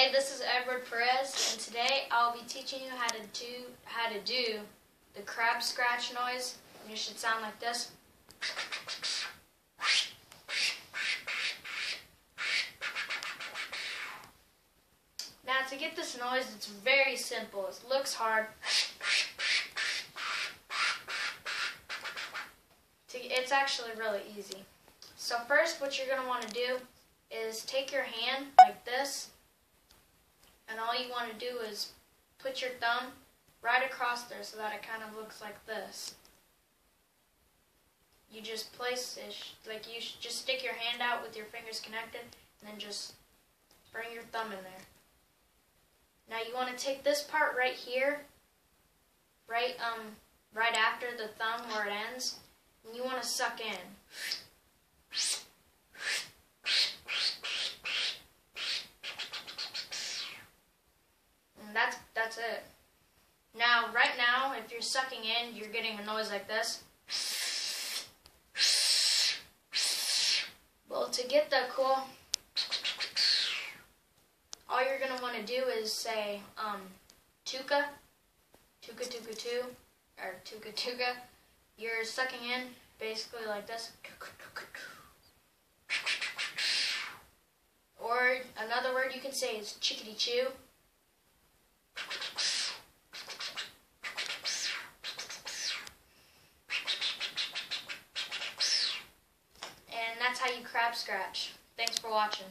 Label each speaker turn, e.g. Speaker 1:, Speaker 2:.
Speaker 1: Hey, this is Edward Perez, and today I'll be teaching you how to do the crab scratch noise. And it should sound like this. Now, to get this noise, it's very simple. It looks hard. It's actually really easy. So first, what you're going to want to do is take your hand like this, and all you want to do is put your thumb right across there so that it kind of looks like this. You just place it, like you just stick your hand out with your fingers connected, and then just bring your thumb in there. Now you want to take this part right here, right after the thumb where it ends, and you want to suck in. And that's it. Now, right now, if you're sucking in, you're getting a noise like this. Well, to get the cool, all you're going to want to do is say, tuka, tuka tuka tu, or tuka tuka. You're sucking in basically like this. Or another word you can say is chickadee chew. And that's how you crab scratch. Thanks for watching.